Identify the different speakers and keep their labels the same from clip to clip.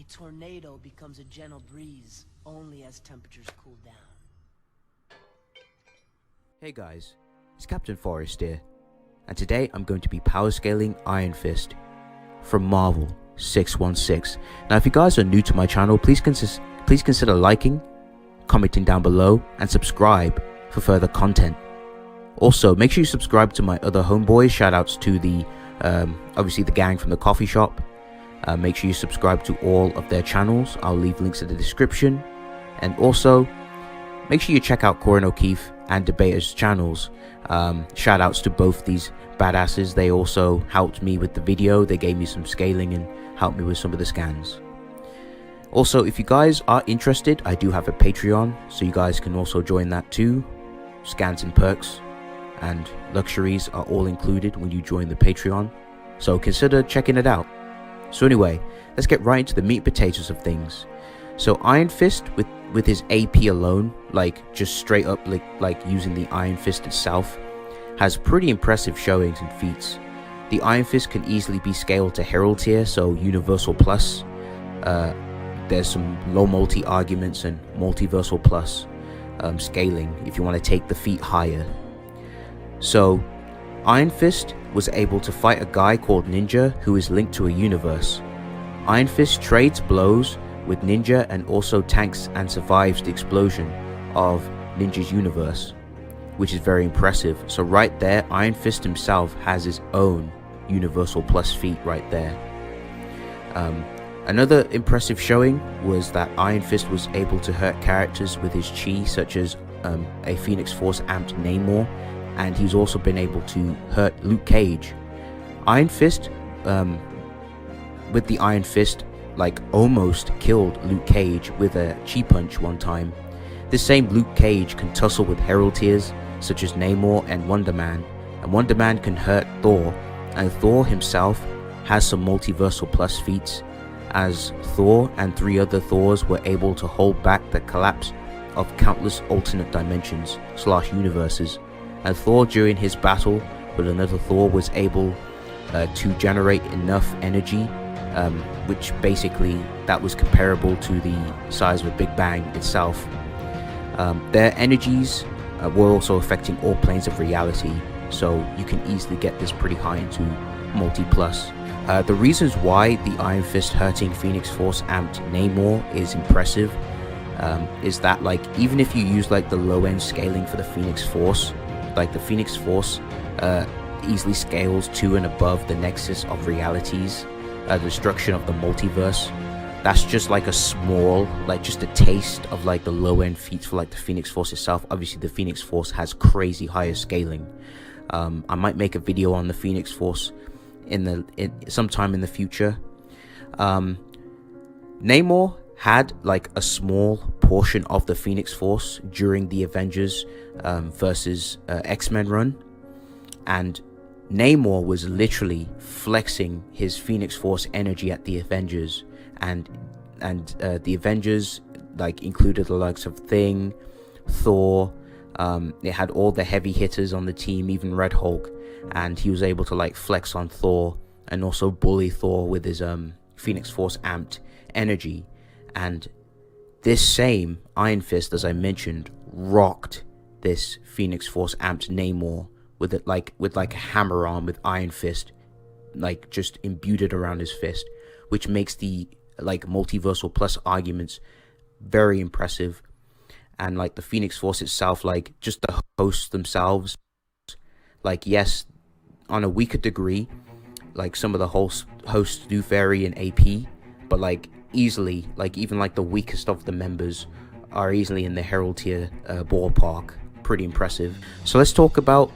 Speaker 1: tornado becomes a gentle breeze only as temperatures cool down.
Speaker 2: Hey guys, it's Captain Forrest here, and today I'm going to be power scaling Iron Fist from Marvel 616. Now if you guys are new to my channel, please consider liking, commenting down below, and subscribe for further content. Also, make sure you subscribe to my other homeboys. Shoutouts to the obviously the gang from the coffee shop. Make sure you subscribe to all of their channels. I'll leave links in the description. And also, make sure you check out Korin O'Keefe and Debater's channels. Shoutouts to both these badasses. They also helped me with the video. They gave me some scaling and helped me with some of the scans. Also, if you guys are interested, I do have a Patreon, so you guys can also join that too. Scans and perks and luxuries are all included when you join the Patreon, so consider checking it out. So anyway, let's get right into the meat and potatoes of things. So Iron Fist with his AP alone, like just straight up like using the Iron Fist itself, has pretty impressive showings and feats. The Iron Fist can easily be scaled to Herald tier, so Universal Plus. There's some low multi arguments and Multiversal Plus scaling if you want to take the feat higher. So Iron Fist was able to fight a guy called Ninja who is linked to a universe. Iron Fist trades blows with Ninja and also tanks and survives the explosion of Ninja's universe, which is very impressive. So right there, Iron Fist himself has his own Universal Plus feat right there. Another impressive showing was that Iron Fist was able to hurt characters with his chi, such as a Phoenix Force amped Namor, and he's also been able to hurt Luke Cage. Iron Fist, with the Iron Fist, like almost killed Luke Cage with a chi punch one time. This same Luke Cage can tussle with Herald tiers such as Namor and Wonder Man, and Wonder Man can hurt Thor, and Thor himself has some Multiversal Plus feats, as Thor and 3 other Thors were able to hold back the collapse of countless alternate dimensions / universes, and Thor during his battle with another Thor was able to generate enough energy, which basically that was comparable to the size of a Big Bang itself. Their energies were also affecting all planes of reality, so you can easily get this pretty high into multi-plus. The reasons why the Iron Fist hurting Phoenix Force amped Namor is impressive is that, like, even if you use like the low end scaling for the Phoenix Force, like the Phoenix Force easily scales to and above the nexus of realities, the destruction of the multiverse. That's just like a small, like just a taste of like the low end feats for like the Phoenix Force itself. Obviously the Phoenix Force has crazy higher scaling. I might make a video on the Phoenix Force sometime in the future. Namor had like a small portion of the Phoenix Force during the Avengers versus X-Men run, and Namor was literally flexing his Phoenix Force energy at the Avengers, and the Avengers like included the likes of Thing, Thor. It had all the heavy hitters on the team, even Red Hulk, and he was able to like flex on Thor and also bully Thor with his Phoenix Force amped energy. And this same Iron Fist, as I mentioned, rocked this Phoenix Force amped Namor with it with a hammer arm with Iron Fist, like just imbued it around his fist, which makes the like Multiversal Plus arguments very impressive. And like the Phoenix Force itself, like just the hosts themselves, like yes, on a weaker degree, like some of the hosts do vary in AP, but like easily, like even like the weakest of the members are easily in the Herald tier ballpark. Pretty impressive. So let's talk about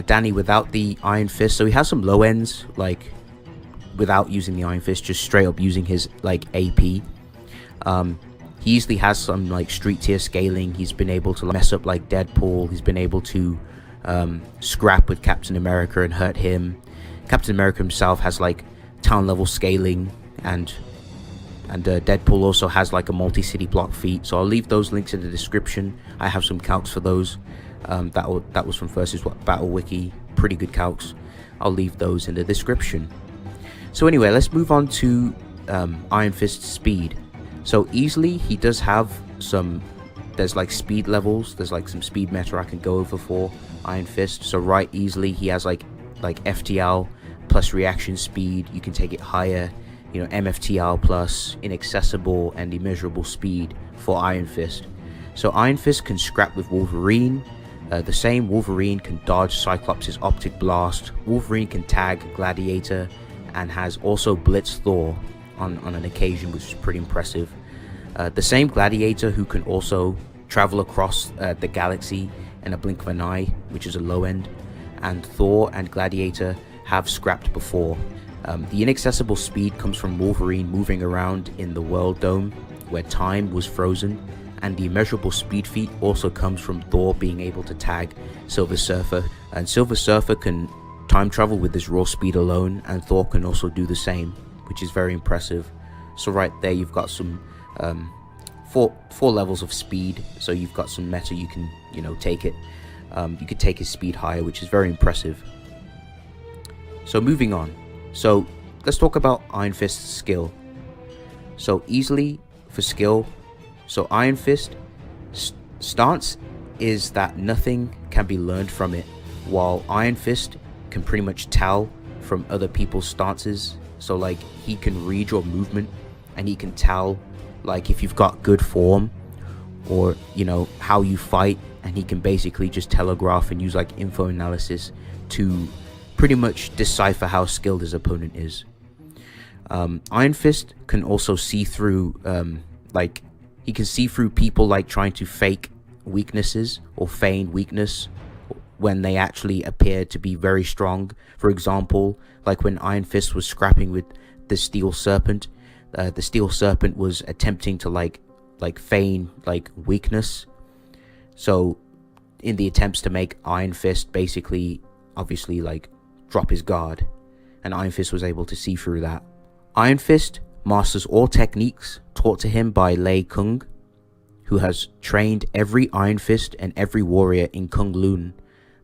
Speaker 2: Danny without the Iron Fist. So he has some low ends, like without using the Iron Fist, just straight up using his like AP. He easily has some like street tier scaling. He's been able to mess up like Deadpool. He's been able to scrap with Captain America and hurt him. Captain America himself has like town level scaling, and Deadpool also has like a multi-city block feat. So I'll leave those links in the description. I have some calcs for those. That was from Versus Battle Wiki. Pretty good calcs. I'll leave those in the description. So anyway, let's move on to Iron Fist's speed. So easily he does have some, there's like speed levels, there's like some speed meta I can go over for Iron Fist. So right, easily he has like FTL plus reaction speed. You can take it higher, you know, MFTL plus inaccessible and immeasurable speed for Iron Fist. So Iron Fist can scrap with Wolverine. The same Wolverine can dodge Cyclops' optic blast. Wolverine can tag Gladiator and has also blitzed Thor on an occasion, which is pretty impressive. The same Gladiator who can also travel across the galaxy in a blink of an eye, which is a low end, and Thor and Gladiator have scrapped before. The inaccessible speed comes from Wolverine moving around in the World Dome where time was frozen, and the immeasurable speed feat also comes from Thor being able to tag Silver Surfer, and Silver Surfer can time travel with his raw speed alone, and Thor can also do the same, which is very impressive. So right there you've got some four levels of speed, so you've got some meta you can, you know, take it. You could take his speed higher, which is very impressive. So moving on, so let's talk about Iron Fist's skill. So easily for skill, so Iron Fist stance is that nothing can be learned from it, while Iron Fist can pretty much tell from other people's stances. So like he can read your movement and he can tell like if you've got good form or, you know, how you fight, and he can basically just telegraph and use like info analysis to pretty much decipher how skilled his opponent is. Iron Fist can also see through like he can see through people like trying to fake weaknesses or feign weakness when they actually appear to be very strong. For example, like when Iron Fist was scrapping with the Steel Serpent, the Steel Serpent was attempting to like feign like weakness, so in the attempts to make Iron Fist basically obviously like drop his guard, and Iron Fist was able to see through that. Iron Fist masters all techniques taught to him by Lei Kung, who has trained every Iron Fist and every warrior in Kung Lun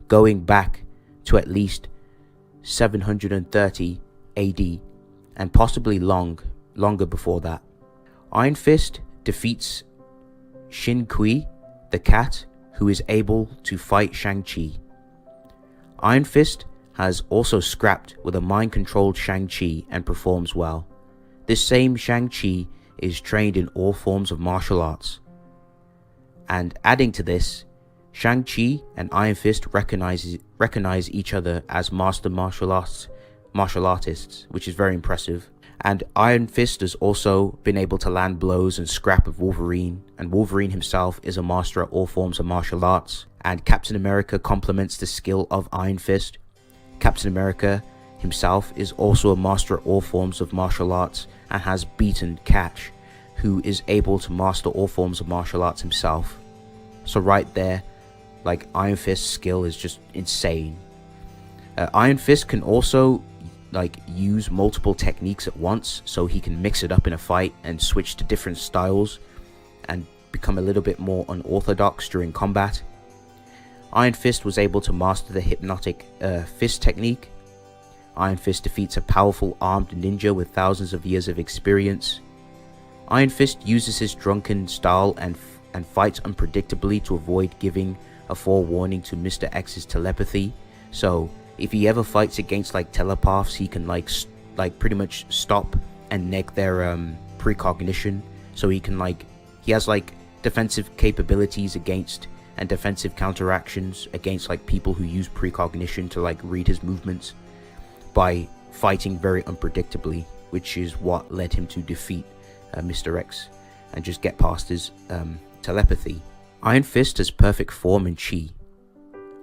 Speaker 2: going back to at least 730 AD and possibly longer before that. Iron Fist defeats Shin Kui, the cat, who is able to fight Shang-Chi. Iron Fist has also scrapped with a mind-controlled Shang-Chi and performs well. This same Shang-Chi is trained in all forms of martial arts. And adding to this, Shang-Chi and Iron Fist recognize each other as master martial artists, which is very impressive. And Iron Fist has also been able to land blows and scrap with Wolverine, and Wolverine himself is a master at all forms of martial arts. And Captain America complements the skill of Iron Fist. Captain America himself is also a master at all forms of martial arts and has beaten Catch, who is able to master all forms of martial arts himself. So right there, like Iron Fist's skill is just insane. Iron Fist can also like use multiple techniques at once, so he can mix it up in a fight and switch to different styles and become a little bit more unorthodox during combat. Iron Fist was able to master the hypnotic fist technique. Iron Fist defeats a powerful armed ninja with thousands of years of experience. Iron Fist uses his drunken style and fights unpredictably to avoid giving a forewarning to Mr. X's telepathy. So if he ever fights against like telepaths, he can like pretty much stop and neg their precognition. So he can he has like defensive capabilities against and defensive counteractions against like people who use precognition to like read his movements by fighting very unpredictably, which is what led him to defeat Mr. X and just get past his telepathy. Iron Fist has perfect form and chi.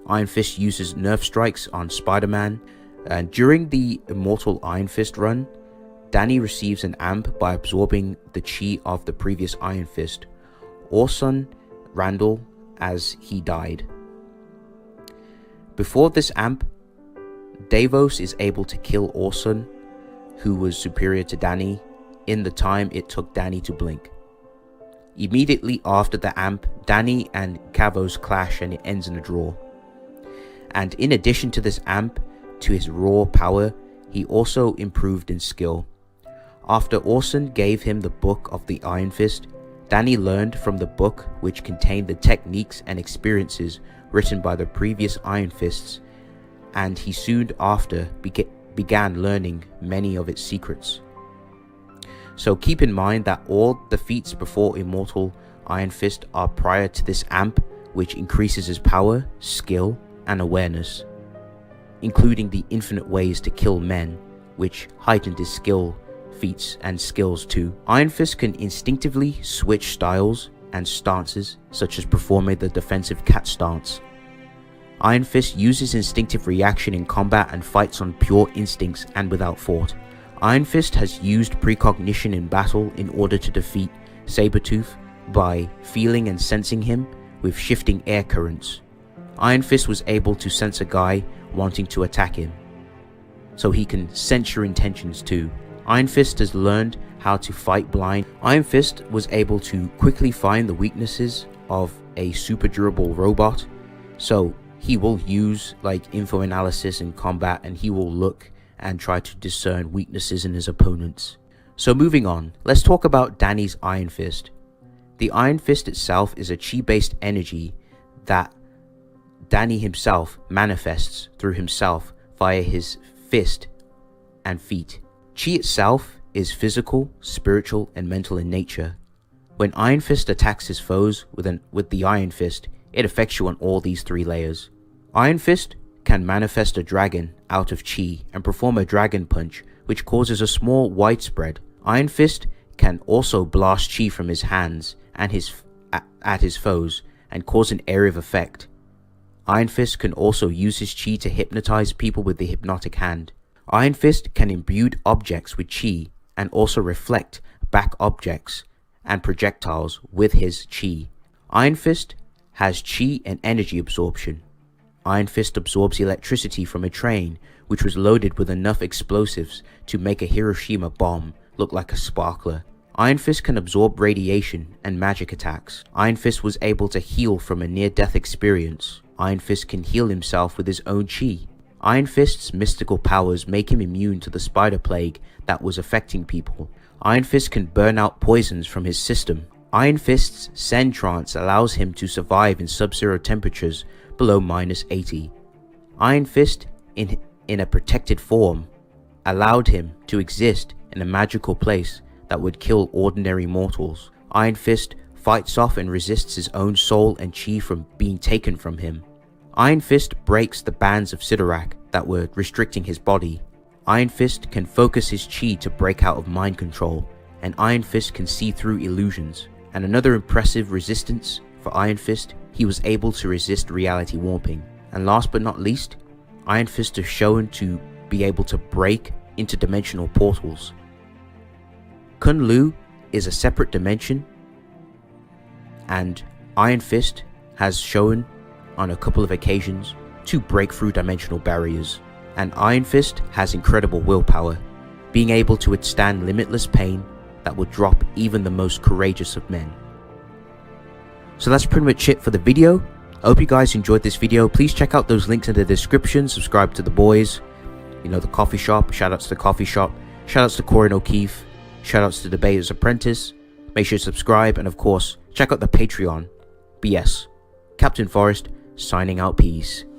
Speaker 2: Iron Fist uses nerf strikes on Spider-Man, and during the Immortal Iron Fist run, Danny receives an amp by absorbing the chi of the previous Iron Fist, Orson Randall, as he died. Before this amp, Davos is able to kill Orson, who was superior to Danny, in the time it took Danny to blink. Immediately after the amp, Danny and Kavos clash and it ends in a draw. And in addition to this amp, to his raw power, he also improved in skill. After Orson gave him the book of the Iron Fist, Danny learned from the book, which contained the techniques and experiences written by the previous Iron Fists, and he soon after began learning many of its secrets. So keep in mind that all the feats before Immortal Iron Fist are prior to this amp, which increases his power, skill, and awareness, including the infinite ways to kill men, which heightened his skill, feats, and skills too. Iron Fist can instinctively switch styles and stances, such as performing the defensive cat stance. Iron Fist uses instinctive reaction in combat and fights on pure instincts and without thought. Iron Fist has used precognition in battle in order to defeat Sabretooth by feeling and sensing him with shifting air currents. Iron Fist was able to sense a guy wanting to attack him, so he can sense your intentions too. Iron Fist has learned how to fight blind. Iron Fist was able to quickly find the weaknesses of a super durable robot, so he will use like info analysis in combat, and he will look and try to discern weaknesses in his opponents. So moving on, let's talk about Danny's Iron Fist. The Iron Fist itself is a chi-based energy that Danny himself manifests through himself via his fist and feet. Chi itself is physical, spiritual, and mental in nature. When Iron Fist attacks his foes with the Iron Fist, it affects you on all these three layers. Iron Fist can manifest a dragon out of chi and perform a dragon punch, which causes a small widespread. Iron Fist can also blast chi from his hands and at his foes and cause an area of effect. Iron Fist can also use his chi to hypnotize people with the hypnotic hand. Iron Fist can imbue objects with chi and also reflect back objects and projectiles with his chi. Iron Fist has chi and energy absorption. Iron Fist absorbs electricity from a train which was loaded with enough explosives to make a Hiroshima bomb look like a sparkler. Iron Fist can absorb radiation and magic attacks. Iron Fist was able to heal from a near-death experience. Iron Fist can heal himself with his own chi. Iron Fist's mystical powers make him immune to the spider plague that was affecting people. Iron Fist can burn out poisons from his system. Iron Fist's Zen trance allows him to survive in sub-zero temperatures below -80. Iron Fist, in a protected form, allowed him to exist in a magical place that would kill ordinary mortals. Iron Fist fights off and resists his own soul and chi from being taken from him. Iron Fist breaks the bands of Sidorak that were restricting his body. Iron Fist can focus his chi to break out of mind control, and Iron Fist can see through illusions. And another impressive resistance for Iron Fist, he was able to resist reality warping. And last but not least, Iron Fist is shown to be able to break interdimensional portals. Kunlu is a separate dimension, and Iron Fist has shown on a couple of occasions to break through dimensional barriers. And Iron Fist has incredible willpower, being able to withstand limitless pain that would drop even the most courageous of men. So that's pretty much it for the video. I hope you guys enjoyed this video. Please check out those links in the description. Subscribe to the boys, the coffee shop. Shout outs to the coffee shop. Shout outs to Korin O'Keefe. Shout outs to Debater's Apprentice. Make sure to subscribe, and of course check out the Patreon. BS. Captain Forrest signing out. Peace.